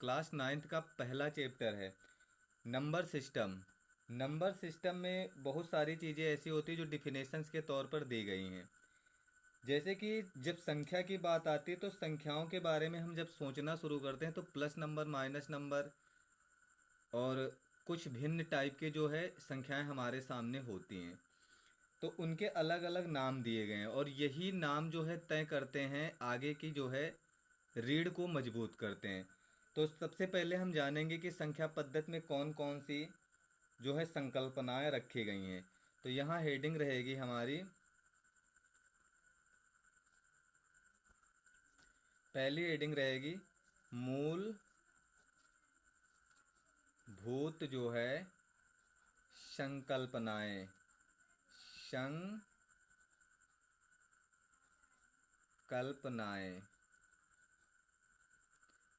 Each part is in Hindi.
क्लास 9th का पहला चैप्टर है नंबर सिस्टम। नंबर सिस्टम में बहुत सारी चीज़ें ऐसी होती हैं जो डिफिनेशंस के तौर पर दी गई हैं। जैसे कि जब संख्या की बात आती है तो संख्याओं के बारे में हम जब सोचना शुरू करते हैं तो प्लस नंबर, माइनस नंबर और कुछ भिन्न टाइप के जो है संख्याएं हमारे सामने होती हैं। तो उनके अलग अलग नाम दिए गए हैं और यही नाम जो है तय करते हैं आगे की जो है रीढ़ को मजबूत करते हैं। तो सबसे पहले हम जानेंगे कि संख्या पद्धति में कौन कौन सी जो है संकल्पनाएं रखी गई हैं। तो यहाँ हेडिंग रहेगी हमारी, पहली हेडिंग रहेगी मूल भूत जो है संकल्पनाएं, संकल्पनाएं,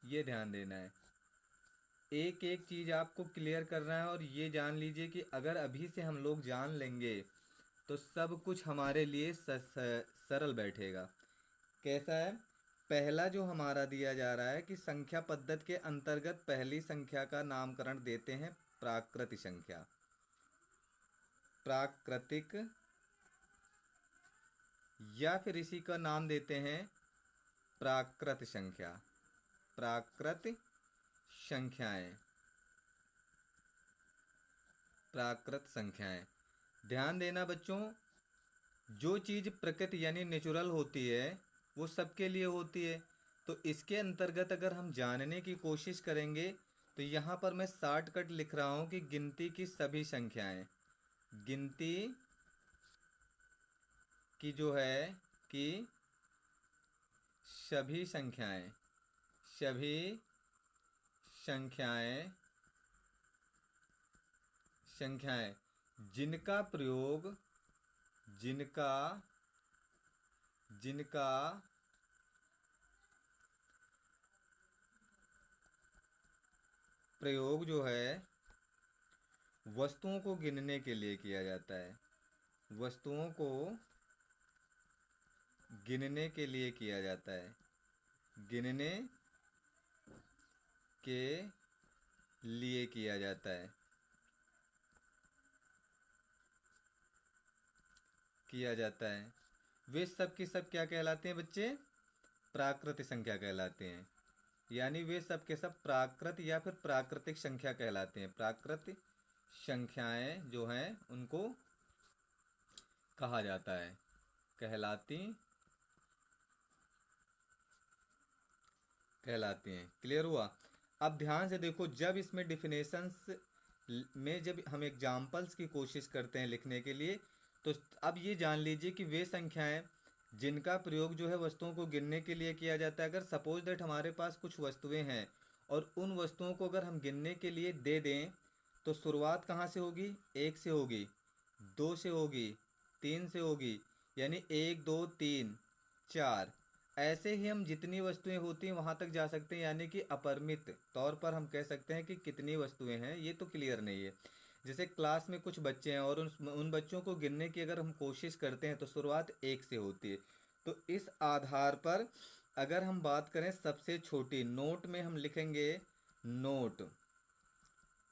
ये ध्यान देना है। एक एक चीज़ आपको क्लियर करना है और ये जान लीजिए कि अगर अभी से हम लोग जान लेंगे तो सब कुछ हमारे लिए सरल बैठेगा। कैसा है? पहला जो हमारा दिया जा रहा है कि संख्या पद्धति के अंतर्गत पहली संख्या का नामकरण देते हैं प्राकृत संख्या। प्राकृतिक, या फिर इसी का नाम देते हैं प्राकृत संख्या। प्राकृत संख्याएं, प्राकृत संख्याएं। ध्यान देना बच्चों, जो चीज़ प्रकृति यानी नेचुरल होती है वो सबके लिए होती है। तो इसके अंतर्गत अगर हम जानने की कोशिश करेंगे तो यहाँ पर मैं शॉर्टकट लिख रहा हूँ कि गिनती की सभी संख्याएं, गिनती की जो है कि सभी संख्याएं, सभी संख्याएं, संख्याएं जिनका प्रयोग, जिनका जिनका प्रयोग जो है वस्तुओं को गिनने के लिए किया जाता है, वस्तुओं को गिनने के लिए किया जाता है, गिनने के लिए किया जाता है, किया जाता है। वे सब की सब क्या कहलाते हैं बच्चे? प्राकृत संख्या कहलाते हैं। यानी वे सब के सब प्राकृत या फिर प्राकृतिक संख्या कहलाते हैं। प्राकृत संख्याएं जो हैं उनको कहा जाता है, कहलाती हैं। क्लियर हुआ? अब ध्यान से देखो, जब इसमें डिफिनेशंस में जब हम एग्जाम्पल्स की कोशिश करते हैं लिखने के लिए तो अब ये जान लीजिए कि वे संख्याएं जिनका प्रयोग जो है वस्तुओं को गिनने के लिए किया जाता है। अगर सपोज दैट हमारे पास कुछ वस्तुएं हैं और उन वस्तुओं को अगर हम गिनने के लिए दे दें तो शुरुआत कहाँ से होगी? एक से होगी, दो से होगी, तीन से होगी, यानी एक, दो, तीन, चार, ऐसे ही हम जितनी वस्तुएं होती हैं वहां तक जा सकते हैं। यानी कि अपरिमित तौर पर हम कह सकते हैं कि कितनी वस्तुएं हैं ये तो क्लियर नहीं है। जैसे क्लास में कुछ बच्चे हैं और उन बच्चों को गिनने की अगर हम कोशिश करते हैं तो शुरुआत एक से होती है। तो इस आधार पर अगर हम बात करें सबसे छोटी, नोट में हम लिखेंगे नोट,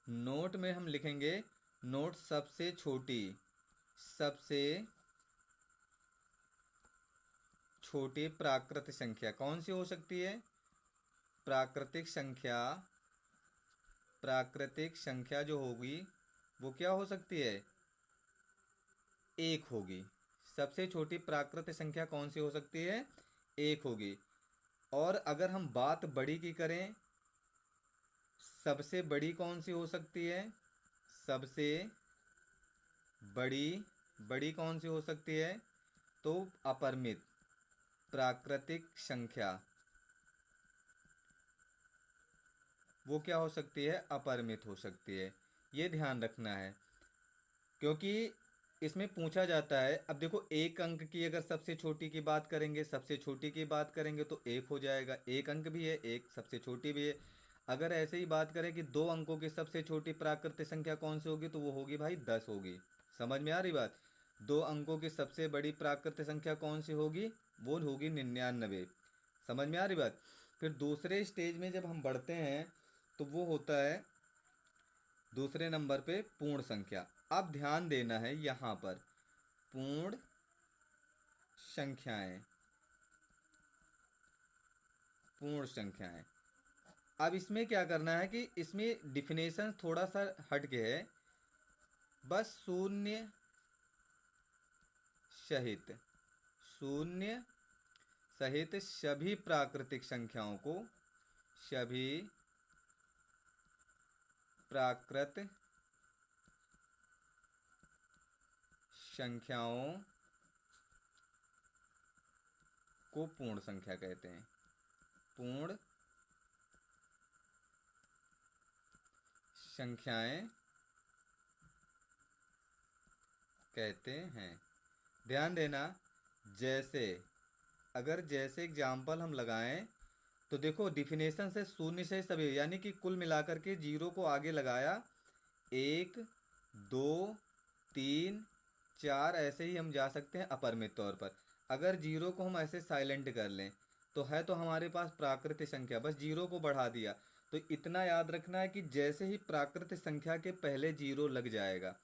नोट में हम लिखेंगे नोट सबसे छोटी, सबसे छोटी प्राकृत संख्या कौन सी हो सकती है? प्राकृतिक संख्या, प्राकृतिक संख्या जो होगी वो क्या हो सकती है? एक होगी। सबसे छोटी प्राकृत संख्या कौन सी हो सकती है? एक होगी। और अगर हम बात बड़ी की करें, सबसे बड़ी कौन सी हो सकती है? सबसे बड़ी, बड़ी कौन सी हो सकती है? तो अपरिमित प्राकृतिक संख्या, वो क्या हो सकती है? अपरिमित हो सकती है। ये ध्यान रखना है क्योंकि इसमें पूछा जाता है। अब देखो, एक अंक की अगर सबसे छोटी की बात करेंगे, सबसे छोटी की बात करेंगे तो एक हो जाएगा। एक अंक भी है, एक सबसे छोटी भी है। अगर ऐसे ही बात करें कि दो अंकों की सबसे छोटी प्राकृतिक संख्या कौन सी होगी तो वो होगी भाई 10 होगी। समझ में आ रही बात? दो अंकों की सबसे बड़ी प्राकृतिक संख्या कौन सी होगी? वो होगी 99। समझ में आ रही बात? फिर दूसरे स्टेज में जब हम बढ़ते हैं तो वो होता है दूसरे नंबर पे पूर्ण संख्या। अब ध्यान देना है यहाँ पर पूर्ण संख्याएं, पूर्ण संख्याएं। अब इसमें क्या करना है कि इसमें डिफिनेशन थोड़ा सा हट के है। बस शून्य सहित, शून्य सहित सभी प्राकृतिक संख्याओं को, सभी प्राकृत संख्याओं को पूर्ण संख्या कहते हैं, पूर्ण संख्याएं कहते हैं। ध्यान देना, जैसे अगर जैसे एग्जाम्पल हम लगाएं तो देखो डिफिनेशन से शून्य से सभी, यानी कि कुल मिलाकर के जीरो को आगे लगाया, 1 2 3 4 ऐसे ही हम जा सकते हैं अपरिमित तौर पर। अगर जीरो को हम ऐसे साइलेंट कर लें तो है तो हमारे पास प्राकृतिक संख्या, बस जीरो को बढ़ा दिया। तो इतना याद रखना है कि जैसे ही प्राकृतिक संख्या के पहले जीरो लग जाएगा,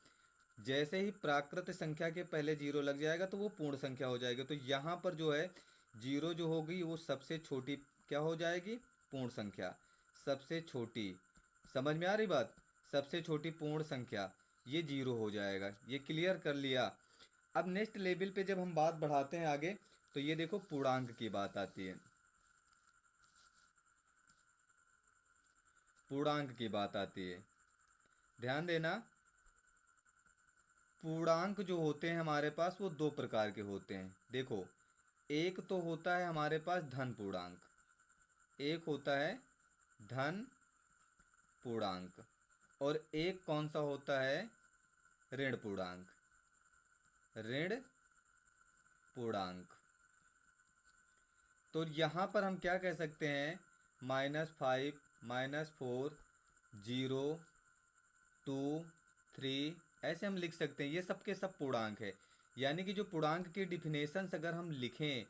जैसे ही प्राकृत संख्या के पहले जीरो लग जाएगा तो वो पूर्ण संख्या हो जाएगी। तो यहाँ पर जो है जीरो जो होगी वो सबसे छोटी क्या हो जाएगी, पूर्ण संख्या, सबसे छोटी। समझ में आ रही बात, सबसे छोटी पूर्ण संख्या ये जीरो हो जाएगा। ये क्लियर कर लिया। अब नेक्स्ट लेवल पे जब हम बात बढ़ाते हैं आगे तो ये देखो पूर्णांक की बात आती है, पूर्णांक की बात आती है। ध्यान देना, पूर्णांक जो होते हैं हमारे पास वो दो प्रकार के होते हैं। देखो एक तो होता है हमारे पास धन पूर्णांक, एक होता है धन पूर्णांक, और एक कौन सा होता है, ऋण पूर्णांक, ऋण पूर्णांक। तो यहाँ पर हम क्या कह सकते हैं, -5 -4 0 2 3 ऐसे हम लिख सकते हैं। ये सब के सब पूर्णांक है। यानी कि जो पूर्णांक की डिफिनेशंस अगर हम लिखें,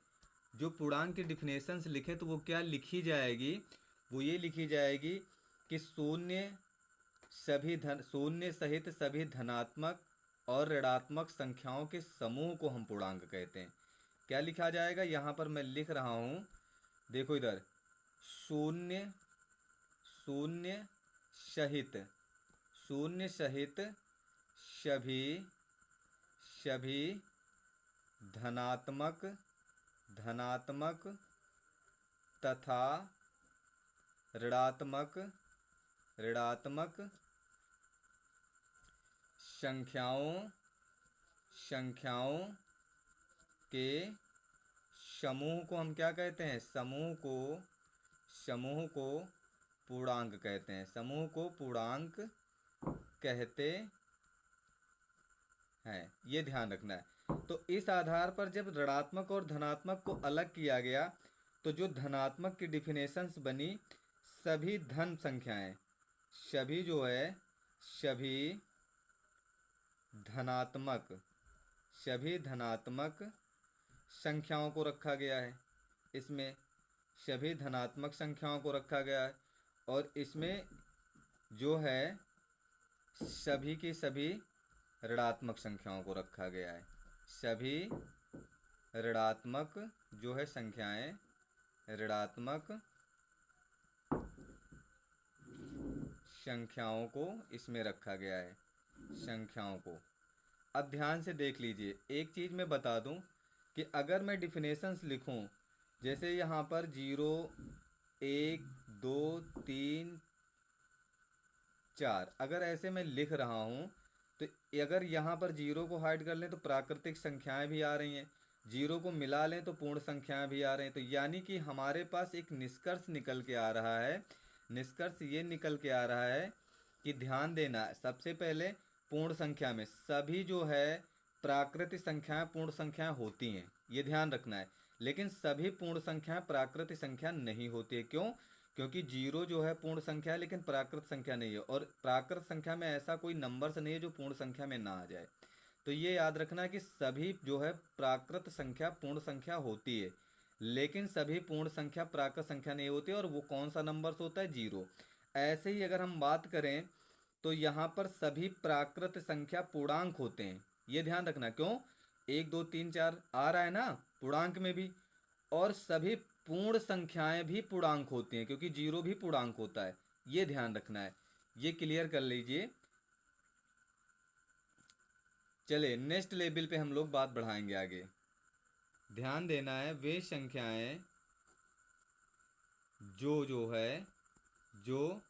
जो पूर्णांक की डिफिनेशंस लिखें तो वो क्या लिखी जाएगी, वो ये लिखी जाएगी कि शून्य सहित सभी धनात्मक और ऋणात्मक संख्याओं के समूह को हम पूर्णांक कहते हैं। क्या लिखा जाएगा, यहाँ पर मैं लिख रहा हूँ, देखो इधर, शून्य शून्य सहित, शून्य सहित सभी सभी धनात्मक धनात्मक तथा ऋणात्मक ऋणात्मक संख्याओं के समूह को हम क्या कहते हैं, समूह को पूर्णांक कहते हैं, समूह को पूर्णांक कहते हैं। ये ध्यान रखना है। तो इस आधार पर जब ऋणात्मक और धनात्मक को अलग किया गया तो जो धनात्मक की डिफिनेशंस बनी, सभी धन संख्याएं, सभी जो है सभी धनात्मक संख्याओं को रखा गया है। इसमें सभी धनात्मक संख्याओं को रखा गया है, और इसमें जो है सभी की सभी ऋणात्मक संख्याओं को रखा गया है। सभी ऋणात्मक जो है संख्याएं, ऋणात्मक संख्याओं को इसमें रखा गया है, संख्याओं को। अब ध्यान से देख लीजिए, एक चीज़ मैं बता दूं कि अगर मैं डिफिनेशंस लिखूं, जैसे यहाँ पर 0 1 2 3 4 अगर ऐसे मैं लिख रहा हूँ तो अगर यहाँ पर जीरो को हाइड कर लें तो प्राकृतिक संख्याएं भी आ रही हैं, जीरो को मिला लें तो पूर्ण संख्याएं भी आ रही हैं। तो यानी कि हमारे पास एक निष्कर्ष निकल के आ रहा है, निष्कर्ष ये निकल के आ रहा है कि ध्यान देना, सबसे पहले पूर्ण संख्या में सभी जो है प्राकृतिक संख्याएं पूर्ण संख्याएं होती हैं, ये ध्यान रखना है। लेकिन सभी पूर्ण संख्याएं प्राकृतिक संख्या नहीं होती है। क्यों? क्योंकि जीरो जो है पूर्ण संख्या है लेकिन प्राकृत संख्या नहीं है, और प्राकृत संख्या में ऐसा कोई नंबर्स नहीं है जो पूर्ण संख्या में ना आ जाए। तो ये याद रखना है कि सभी जो है प्राकृत संख्या पूर्ण संख्या होती है, लेकिन सभी पूर्ण संख्या प्राकृत संख्या नहीं होती है। और वो कौन सा नंबर्स होता है, जीरो। ऐसे ही अगर हम बात करें तो यहाँ पर सभी प्राकृत संख्या पूर्णांक होते हैं, ये ध्यान रखना। क्यों? 1 2 3 4 आ रहा है ना पूर्णांक में भी, और सभी पूर्ण संख्याएं भी पूर्णांक होती हैं क्योंकि जीरो भी पूर्णांक होता है, ये ध्यान रखना है, ये क्लियर कर लीजिए। चले नेक्स्ट लेवल पे हम लोग बात बढ़ाएंगे आगे। ध्यान देना है वे संख्याएं जो है जो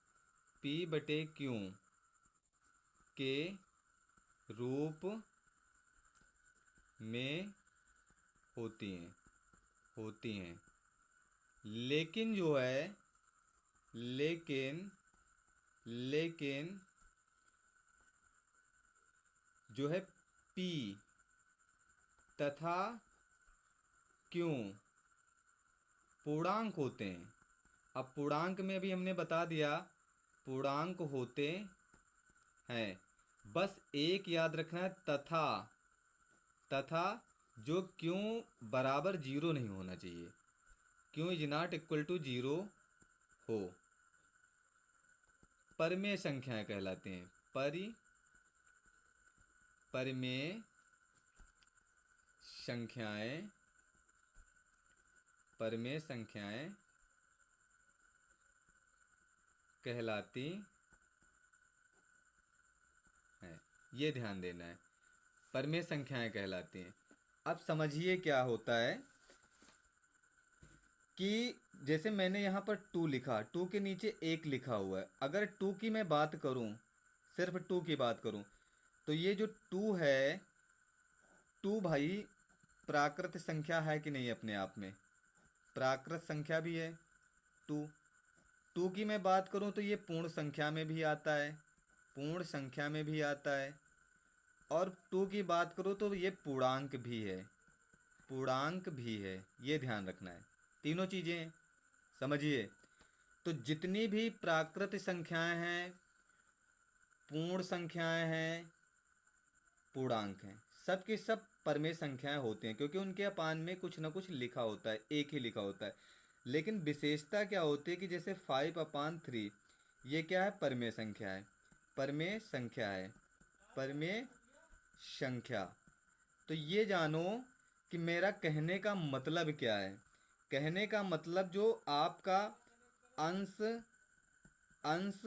P/Q के रूप में होती हैं लेकिन जो है लेकिन जो है P तथा Q पूर्णांक होते हैं। अब पूर्णांक में भी हमने बता दिया पूर्णांक होते हैं, बस एक याद रखना है, तथा जो क्यों बराबर जीरो नहीं होना चाहिए, क्यों is not equal to zero हो। परिमेय संख्याएं कहलाते हैं, परिमेय संख्याएं कहलाती हैं, ये ध्यान देना है, परिमेय संख्याएं कहलाती हैं। अब समझिए क्या होता है कि जैसे मैंने यहाँ पर 2 लिखा, 2 के नीचे 1 लिखा हुआ है, अगर 2 की मैं बात करूँ, सिर्फ 2 की बात करूँ, तो ये जो 2 है, 2 भाई प्राकृत संख्या है कि नहीं? अपने आप में प्राकृत संख्या भी है 2। 2 की मैं बात करूँ तो ये पूर्ण संख्या में भी आता है, और 2 की बात करूँ तो ये पूर्णांक भी है, ये ध्यान रखना है। तीनों चीज़ें समझिए। तो जितनी भी प्राकृत संख्याएं हैं, पूर्ण संख्याएं हैं, पूर्णांक हैं, सब की सब परिमेय संख्याएं होती हैं क्योंकि उनके अपान में कुछ ना कुछ लिखा होता है, एक ही लिखा होता है। लेकिन विशेषता क्या होती है कि जैसे 5/3 ये क्या है? परिमेय संख्या। तो ये जानो कि मेरा कहने का मतलब क्या है। कहने का मतलब जो आपका अंश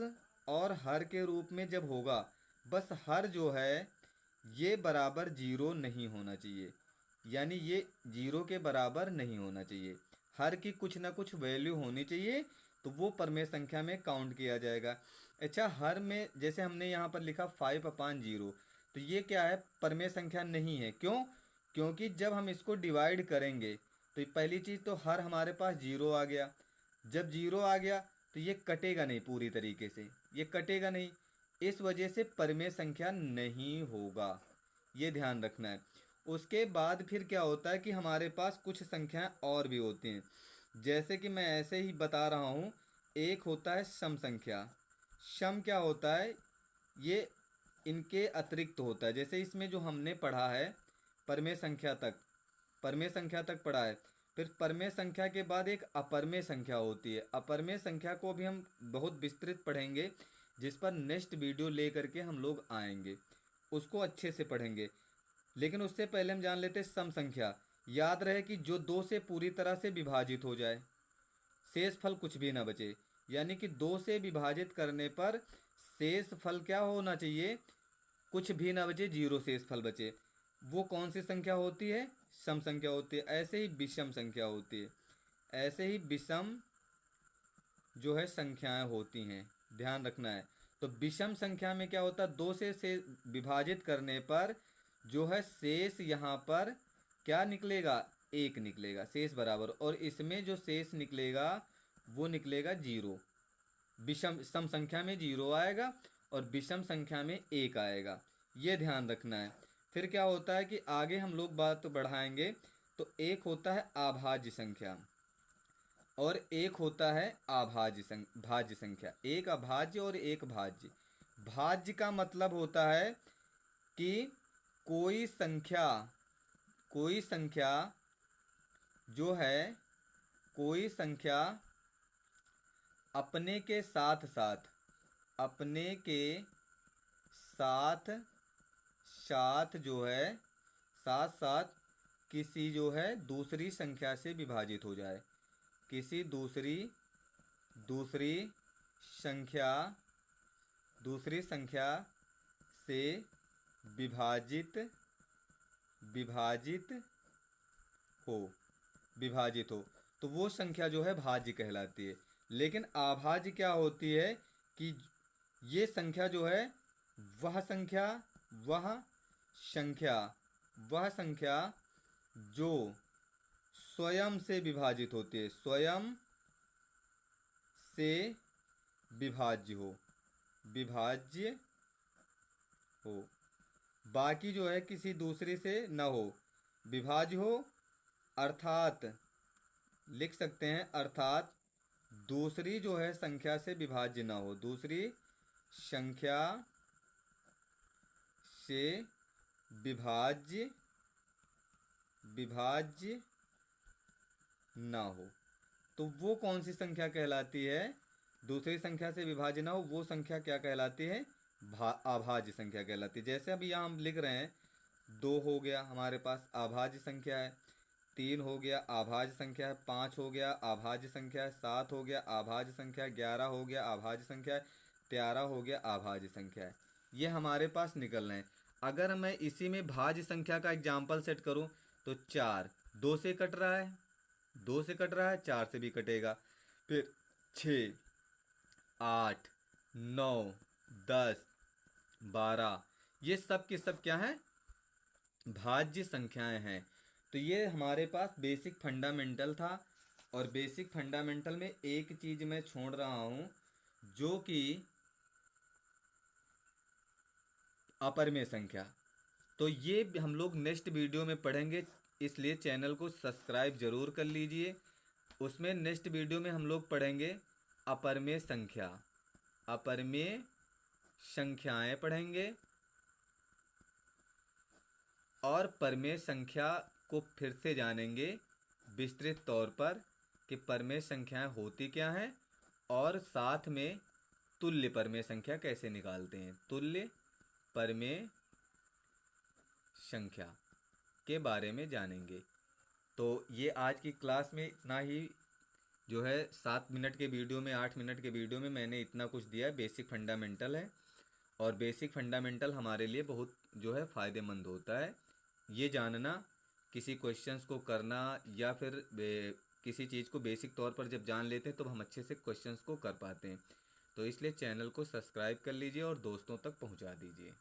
और हर के रूप में जब होगा, बस हर जो है ये बराबर जीरो नहीं होना चाहिए, यानी ये जीरो के बराबर नहीं होना चाहिए, हर की कुछ ना कुछ वैल्यू होनी चाहिए, तो वो परिमेय संख्या में काउंट किया जाएगा। अच्छा, हर में जैसे हमने यहाँ पर लिखा 5/0, तो ये क्या है? परिमेय संख्या नहीं है। क्यों? क्योंकि जब हम इसको डिवाइड करेंगे तो पहली चीज़ तो हर हमारे पास जीरो आ गया, जब जीरो आ गया तो ये कटेगा नहीं, पूरी तरीके से ये कटेगा नहीं, इस वजह से परिमेय संख्या नहीं होगा, ये ध्यान रखना है। उसके बाद फिर क्या होता है कि हमारे पास कुछ संख्याएं और भी होती हैं, जैसे कि मैं ऐसे ही बता रहा हूँ। एक होता है सम संख्या। सम क्या होता है? ये इनके अतिरिक्त होता है। जैसे इसमें जो हमने पढ़ा है परिमेय संख्या तक पढ़ा है, फिर परिमेय संख्या के बाद एक अपरिमेय संख्या होती है। अपरिमेय संख्या को भी हम बहुत विस्तृत पढ़ेंगे, जिस पर नेक्स्ट वीडियो ले करके हम लोग आएंगे, उसको अच्छे से पढ़ेंगे। लेकिन उससे पहले हम जान लेते हैं सम संख्या। याद रहे कि जो 2 से पूरी तरह से विभाजित हो जाए, शेष फल कुछ भी ना बचे, यानी कि 2 से विभाजित करने पर शेष फल क्या होना चाहिए? कुछ भी ना बचे, जीरो शेष फल बचे। वो कौन सी संख्या होती है? सम संख्या होती है। ऐसे ही विषम संख्या होती है, ऐसे ही विषम जो है संख्याएं होती हैं, ध्यान रखना है। तो विषम संख्या में क्या होता है? 2 से विभाजित करने पर जो है शेष यहाँ पर क्या निकलेगा? 1 निकलेगा शेष बराबर, और इसमें जो शेष निकलेगा वो निकलेगा जीरो। विषम सम संख्या में जीरो आएगा और विषम संख्या में 1 आएगा, ये ध्यान रखना है। फिर क्या होता है कि आगे हम लोग बात बढ़ाएंगे, तो एक होता है अभाज्य संख्या और एक होता है भाज्य संख्या। एक अभाज्य और एक भाज्य। भाज्य का मतलब होता है कि कोई संख्या जो है, कोई संख्या अपने के साथ साथ, अपने के साथ साथ जो है, साथ साथ किसी जो है दूसरी संख्या से विभाजित हो जाए, किसी दूसरी दूसरी संख्या दूसरी संख्या से विभाजित विभाजित हो विभाजित हो तो वो संख्या जो है भाज्य कहलाती है। लेकिन अभाज्य क्या होती है कि ये संख्या जो है वह संख्या वह संख्या वह संख्या जो स्वयं से विभाजित होती है, स्वयं से विभाज्य हो, विभाज्य हो, बाकी जो है किसी दूसरे से न हो, विभाज्य हो, अर्थात लिख सकते हैं अर्थात दूसरी जो है संख्या से विभाज्य ना हो, दूसरी संख्या से विभाज्य विभाज्य ना हो। तो वो कौन सी संख्या कहलाती है? दूसरी संख्या से विभाज्य ना हो वो संख्या क्या कहलाती है? अभाज्य संख्या कहलाती है। जैसे अभी यहाँ हम लिख रहे हैं 2 हो गया हमारे पास अभाज्य संख्या है, 3 हो गया अभाज्य संख्या है, 5 हो गया अभाज्य संख्या है, 7 हो गया अभाज्य संख्या है, 11 हो गया अभाज्य संख्या है, 13 हो गया अभाज्य संख्या है। ये हमारे पास निकल रहे हैं। अगर मैं इसी में भाज्य संख्या का एग्जाम्पल सेट करूं तो 4 2 से कट रहा है, 2 से कट रहा है, 4 से भी कटेगा, फिर 6 8 9 10 12 ये सब के सब क्या हैं? भाज्य संख्याएं हैं। तो ये हमारे पास बेसिक फंडामेंटल था। और बेसिक फंडामेंटल में एक चीज मैं छोड़ रहा हूं जो कि अपरिमेय संख्या। तो ये हम लोग नेक्स्ट वीडियो में पढ़ेंगे, इसलिए चैनल को सब्सक्राइब जरूर कर लीजिए। उसमें नेक्स्ट वीडियो में हम लोग पढ़ेंगे अपरिमेय संख्या, अपरिमेय संख्याएं पढ़ेंगे और परिमेय संख्या को फिर से जानेंगे विस्तृत तौर पर कि परिमेय संख्याएं होती क्या हैं और साथ में तुल्य परिमेय संख्या कैसे निकालते हैं, तुल्य परिमेय संख्या के बारे में जानेंगे। तो ये आज की क्लास में इतना ही जो है 7 मिनट के वीडियो में 8 मिनट के वीडियो में मैंने इतना कुछ दिया है। बेसिक फंडामेंटल है और बेसिक फंडामेंटल हमारे लिए बहुत जो है फ़ायदेमंद होता है। ये जानना, किसी क्वेश्चंस को करना या फिर किसी चीज़ को बेसिक तौर पर जब जान लेते हैं तो हम अच्छे से क्वेश्चंस को कर पाते हैं। तो इसलिए चैनल को सब्सक्राइब कर लीजिए और दोस्तों तक पहुंचा दीजिए।